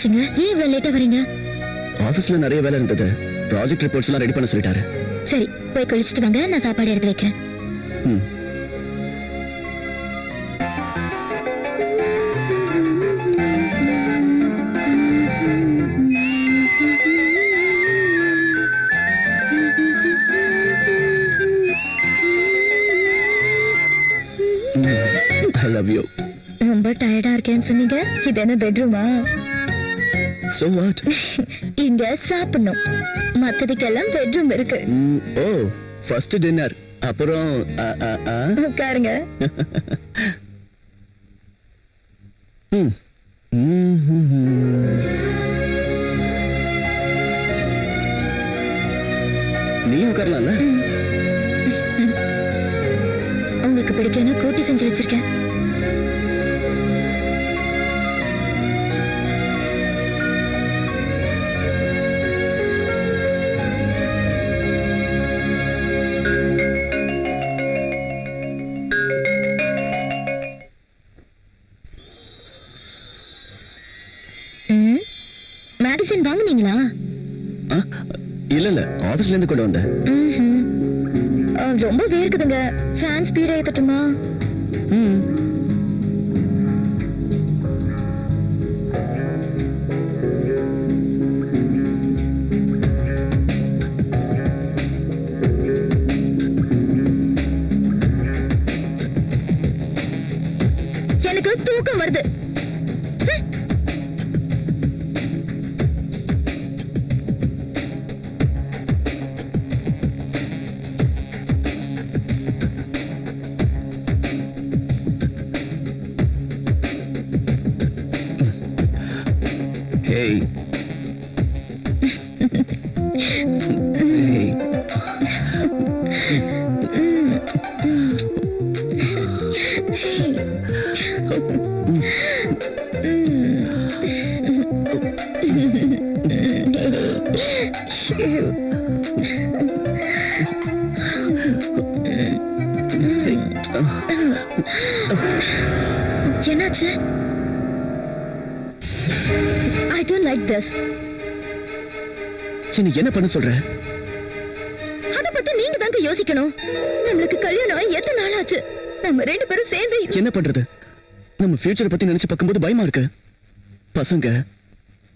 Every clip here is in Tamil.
என்னாச்சுங்க? ஏன் இவ்வளவு லேட்டா வரீங்க? ஆபீஸ்ல நிறைய வேலை இருந்தது. ப்ராஜெக்ட் ரிப்போர்ட்ஸ் எல்லாம் ரெடி பண்ண சொல்லிட்டாரு. சரி, போய் குளிச்சிட்டு வாங்க, நான் சாப்பாடு எடுத்து வைக்கிறேன். I love you. ரொம்ப டயர்டா இருக்கேன்னு சொன்னீங்க. இது என்ன பெட்ரூமா? So what? இங்க சாப்பிடணும். மத்ததுக்கெல்லாம் பெட்ரூம் இருக்கு. ஓ, ஃபர்ஸ்ட் டின்னர். அப்புறம் உட்காருங்க. நீ உட்காரலாம்ல? உங்களுக்கு பிடிக்கும்னு கூட்டி செஞ்சு வச்சிருக்கேன். மெடிசன் வாங்குனீங்களா? இல்ல ஆபீஸ்ல இருந்து கொண்டு வந்தேன். ரொம்ப வேர்க்குதுங்க. Fan speedo ஏத்தட்டுமா? எனக்கு தூக்கம் வருது. Hey. என்னாச்சு? I don't like this. என்ன பண்ண சொல்ற? அத பத்தி நீங்க தாங்க யோசிக்கணும். நமக்கு கல்யாணம் எத்தனை நாள் ஆச்சு? நம்ம ரெண்டு பேரும் சேர்ந்து என்ன பண்றது? நம்ம ஃபியூச்சர் பத்தி நினைச்சு பார்க்கும்போது பயமா இருக்கு. பசங்க,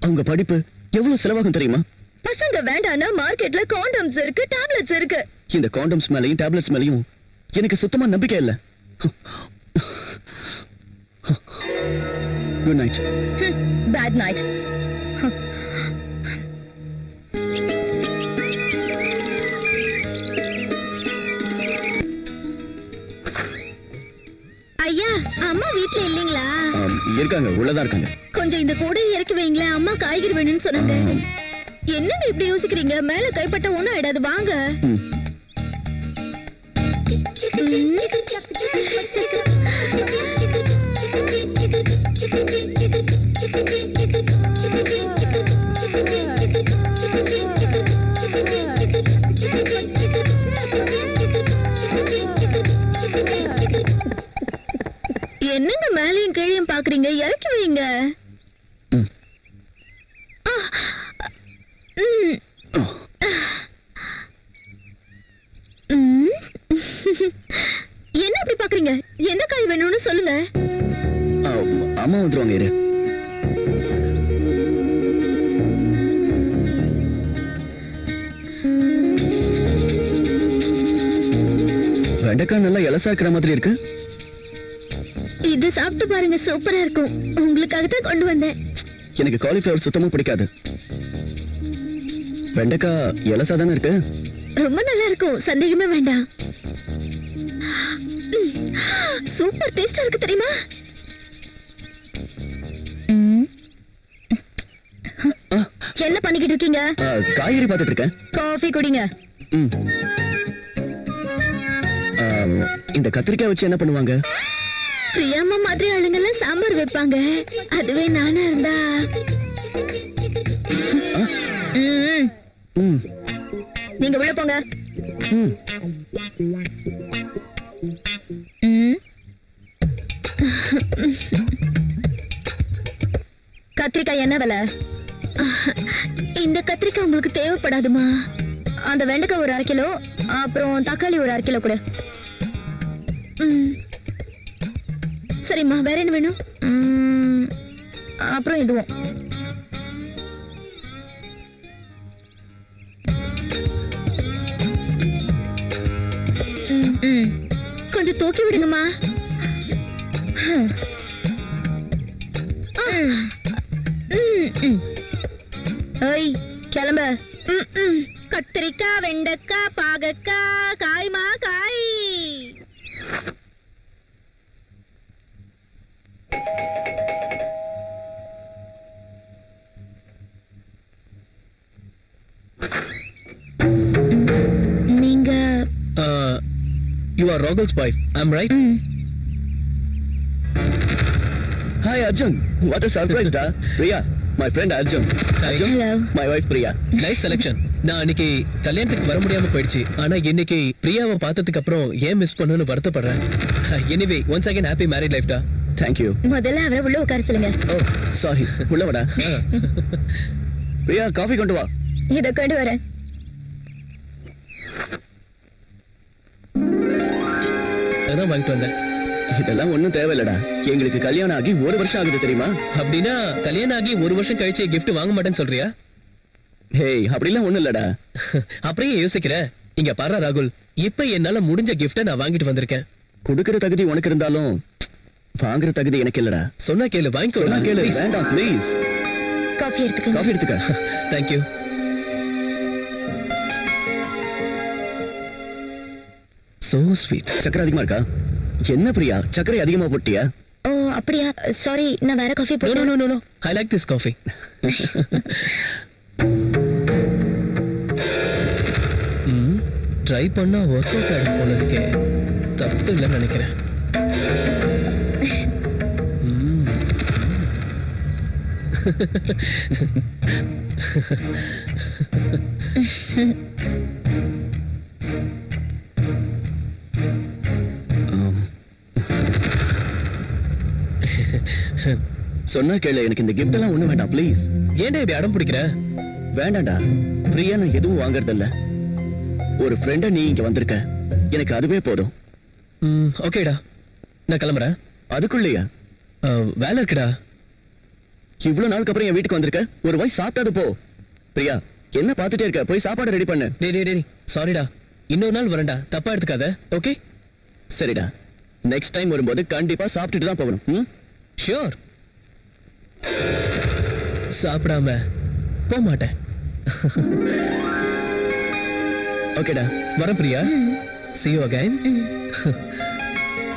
அவங்க படிப்பு எவ்வளவு செலவாகும் தெரியுமா? பசங்க வேண்டானா மார்க்கெட்ல காண்டம்ஸ் இருக்கு, டேப்லெட்ஸ் இருக்கு. இந்த காண்டம்ஸ் மேலயும் டேப்லெட்ஸ் மேலயும் எனக்கு சுத்தமா நம்பிக்கை இல்ல. Good night. Bad night. ஐயா, அம்மா வீட்ல இல்லீங்களா? இருக்காங்க, உள்ளதா இருக்காங்க. கொஞ்சம் இந்த கூடை இறக்கி வைங்களேன், அம்மா காய்கறி வேணும்னு சொன்னாங்க. என்னங்க இப்படி யோசிக்கிறீங்க? மேல கைப்பட்ட ஒண்ணும் ஆயிடாது, வாங்க. என்னங்க மேலையும் கீழையும் பாக்குறீங்க? இறக்கி வைங்க. என்ன அப்படி பாக்குறீங்க? எந்த காய் வேணும்னு சொல்லுங்க. அம்மா வந்துருவாங்க, இரு. வெண்டைக்காய் நல்லா இலசா இருக்கிற மாதிரி இருக்கு. இது சாப்பிட்டு பாருங்க, சூப்பரா இருக்கும். உங்களுக்காக தான் கொண்டு வந்தேன். எனக்கு காலிஃபிளவர் சுத்தமா பிடிக்காது. வெண்டைக்காய் இலசா தானே இருக்கு. ரொம்ப நல்லா இருக்கும், சந்தேகமே வேண்டாம். சூப்பர் டேஸ்டா இருக்கு தெரியுமா? என்ன பண்ணிக்கிட்டு இருக்கீங்க? காய்கறி பார்த்துட்டு இருக்கேன். காஃபி குடிங்க. இந்த கத்திரிக்காய் வச்சு என்ன பண்ணுவாங்க? பிரியாமா மாதிரி ஆளுங்கெல்லாம் சாம்பார் வைப்பாங்க. அதுவே நானா இருந்தா நீங்க உள்ள போங்க. கத்திரிக்காய் என்ன விலை? இந்த கத்திரிக்காய் உங்களுக்கு தேவைப்படாதுமா. அந்த வெண்டைக்காய் ஒரு 1/2 கிலோ, அப்புறம் தக்காளி ஒரு 1/2 கிலோ கூட. சரிம்மா, வேற என்ன வேணும்? அப்புறம் இதுவும். கொஞ்சம் தூக்கி விடுங்கம்மா. ஏய், கிளம்ப. கத்திரிக்காய், வெண்டைக்காய், பாகக்காய், காய்மா காய். நீங்க You are Rogal's wife, I'm right? Hi Arjun, what a surprise da. Priya, my friend Arjun. Arjun, Hello. my wife Priya. Nice selection. நான் அன்னைக்கு கல்யாணத்துக்கு வர முடியாம போயிடுச்சு. ஆனா இன்னைக்கு பிரியாவை பார்த்ததுக்கு அப்புறம் ஏன் மிஸ் பண்ணனும்னு வருத்தப்படுறேன். Anyway, once again happy married life da. Thank you. முதல்ல அவரை உள்ள உட்கார சொல்லுங்க. Oh, sorry. உள்ள வாடா. பிரியா, காஃபி கொண்டு வா. இத கொண்டு வரேன். அதான் வாங்கிட்டு வந்தேன். இதெல்லாம் ஒண்ணும் தேவையில்லடா. எங்களுக்கு கல்யாணம் ஆகி 1 வருஷம் ஆகுது தெரியுமா? அப்படின்னா கல்யாணம் ஆகி 1 வருஷம் கழிச்சு gift வாங்க மாட்டேன்னு சொல்றியா? ஹேய், அப்படிலாம் ஒண்ணும் இல்லடா. அப்படியே யோசிக்கிற. இங்க பாரு ராகுல், இப்ப என்னால முடிஞ்ச gift நான் வாங்கிட்டு வந்திருக்கேன். கொடுக்கிற தகுதி உனக்கு இருந்தாலும் வாங்குற தகுதி எனக்கு இல்லடா. சொன்னா கேளு, வாங்கிக்கோ. சொன்னா கேளு. வேண்டாம் ப்ளீஸ். காஃபி எடுத்துக்க. காஃபி எடுத்துக்க. Thank you. So sweet. சக்கரை அதிகமா இருக்கா? என்ன பிரியா, சக்கரை அதிகமா போட்டியா? ஓ, அப்படியா? சாரி, நான் வேற காஃபி No, போடுறேன். no, no, no. I like this coffee. Try பண்ணா ஒர்க் அவுட் ஆகும் போல இருக்கே. தப்பு இல்லைன்னு நினைக்கிறேன். சொன்னா கேளு, எனக்கு இந்த gift எல்லாம் ஒண்ணு வேண்டாம் ப்ளீஸ். ஏன்டா இப்படி அடம் பிடிக்கிற? வேண்டாம்டா பிரியா, நான் எதுவும் வாங்குறது இல்ல. ஒரு ஃப்ரெண்ட நீ இங்க வந்திருக்க, எனக்கு அதுவே போதும். ஓகேடா, நான் கிளம்புறேன். அதுக்குள்ளயா? வேலை இருக்குடா. இவ்வளவு நாளுக்கு அப்புறம் என் வீட்டுக்கு வந்திருக்க, ஒரு வாய் சாப்பிட்டாது போ. பிரியா, என்ன பார்த்துட்டே இருக்க? போய் சாப்பாடு ரெடி பண்ணு. டேய் சாரிடா, இன்னொரு நாள் வரேன்டா, தப்பா எடுத்துக்காத. ஓகே சரிடா, நெக்ஸ்ட் டைம் வரும்போது கண்டிப்பா சாப்பிட்டுட்டு தான் போகணும். ஷியோர். சாப்பிடாம போக மாட்டேன். ஓகேடா, வரேன் பிரியா. See you again.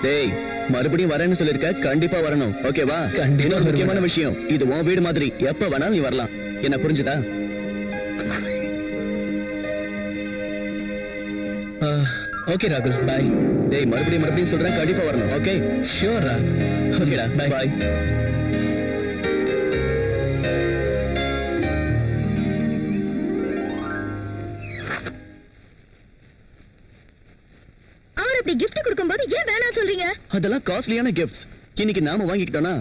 டேய், மறுபடியும் வரேன்னு சொல்லிருக்க, கண்டிப்பா வரணும். ஓகேவா? கண்டிப்பா இன்னொரு முக்கியமான வருவேன். விஷயம், இது உன் வீடு மாதிரி, எப்ப வேணாலும் நீ வரலாம். என்ன புரிஞ்சுதா? ஓகே ராகுல், பாய். டேய், மறுபடியும் சொல்றேன், கண்டிப்பா வரணும். ஓகே? ஷியோரா. ஓகேடா, Bye. பாய். அவர் அப்படி gift கொடுக்கும்போது ஏன் வேணாம் சொல்றீங்க? அதெல்லாம் காஸ்ட்லியான கிஃப்ட்ஸ். இன்னைக்கு நாம வாங்கிக்கிட்டோம்னா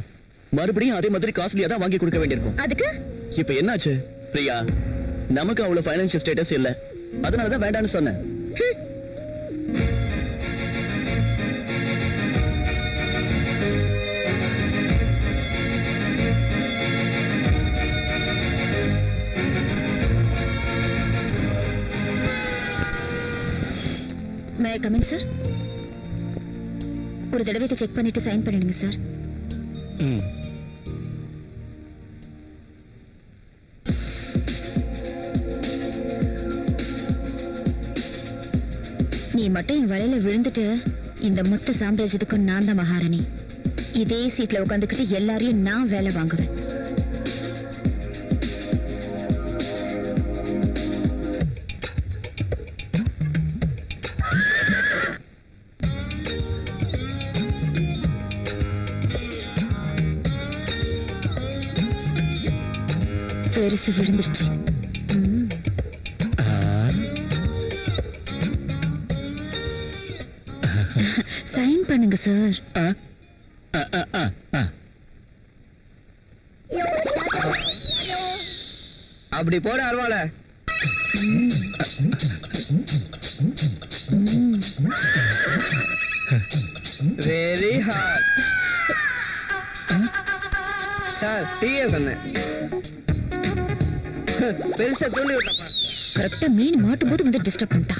மறுபடியும் அதே மாதிரி காஸ்ட்லியா தான் வாங்கி கொடுக்க வேண்டியிருக்கும். அதுக்கு இப்ப என்னாச்சு பிரியா? நமக்கு அவ்வளவு ஃபைனான்சியல் ஸ்டேட்டஸ் இல்ல, அதனால தான் வேண்டாம்னு சொன்னேன். மே ஐ கம் இன் சார்? ஒரு தடவை இதை செக் பண்ணிட்டு சைன் பண்ணிடுங்க சார். நீ மட்டும் என் வலையில விழுந்துட்டு இந்த மொத்த சாம்ராஜ்யத்துக்கும் நான் தான் மகாராணி. இதே சீட்ல உட்காந்துக்கிட்டு எல்லாரையும் நான் வேலை வாங்குவேன். பெருசு விழுந்துருச்சு. சைன் பண்ணுங்க சார். அப்படி போட அருவால. Very hard sir. டீயே சொன்னேன். பெருசா தூண்டி விட்டப்பா. கரெக்டா மீன் மாட்டும் போது வந்து டிஸ்டர்ப் பண்ணிட்டா.